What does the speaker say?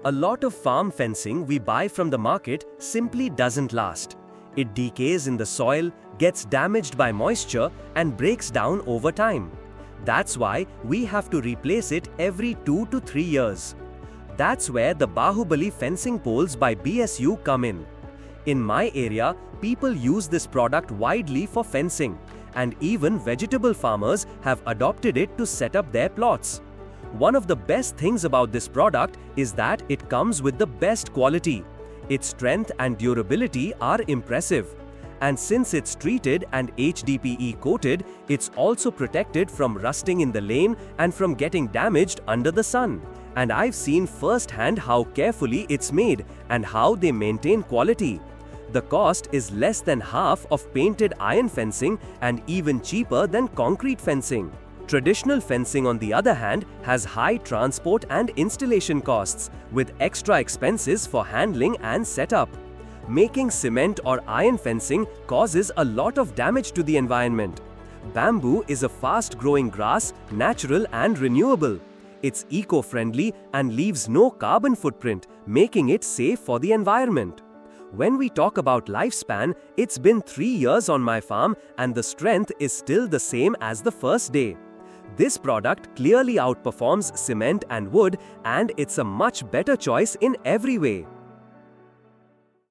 A lot of farm fencing we buy from the market simply doesn't last. It decays in the soil, gets damaged by moisture, and breaks down over time. That's why we have to replace it every 2 to 3 years. That's where the Bahu-balli fencing poles by BSU come in. In my area, people use this product widely for fencing, and even vegetable farmers have adopted it to set up their plots. One of the best things about this product is that it comes with the best quality. Its strength and durability are impressive. And since it's treated and HDPE coated, it's also protected from rusting in the lane and from getting damaged under the sun. And I've seen firsthand how carefully it's made and how they maintain quality. The cost is less than half of painted iron fencing and even cheaper than concrete fencing. Traditional fencing, on the other hand, has high transport and installation costs, with extra expenses for handling and setup. Making cement or iron fencing causes a lot of damage to the environment. Bamboo is a fast-growing grass, natural and renewable. It's eco-friendly and leaves no carbon footprint, making it safe for the environment. When we talk about lifespan, it's been 3 years on my farm and the strength is still the same as the first day. This product clearly outperforms cement and wood, and it's a much better choice in every way.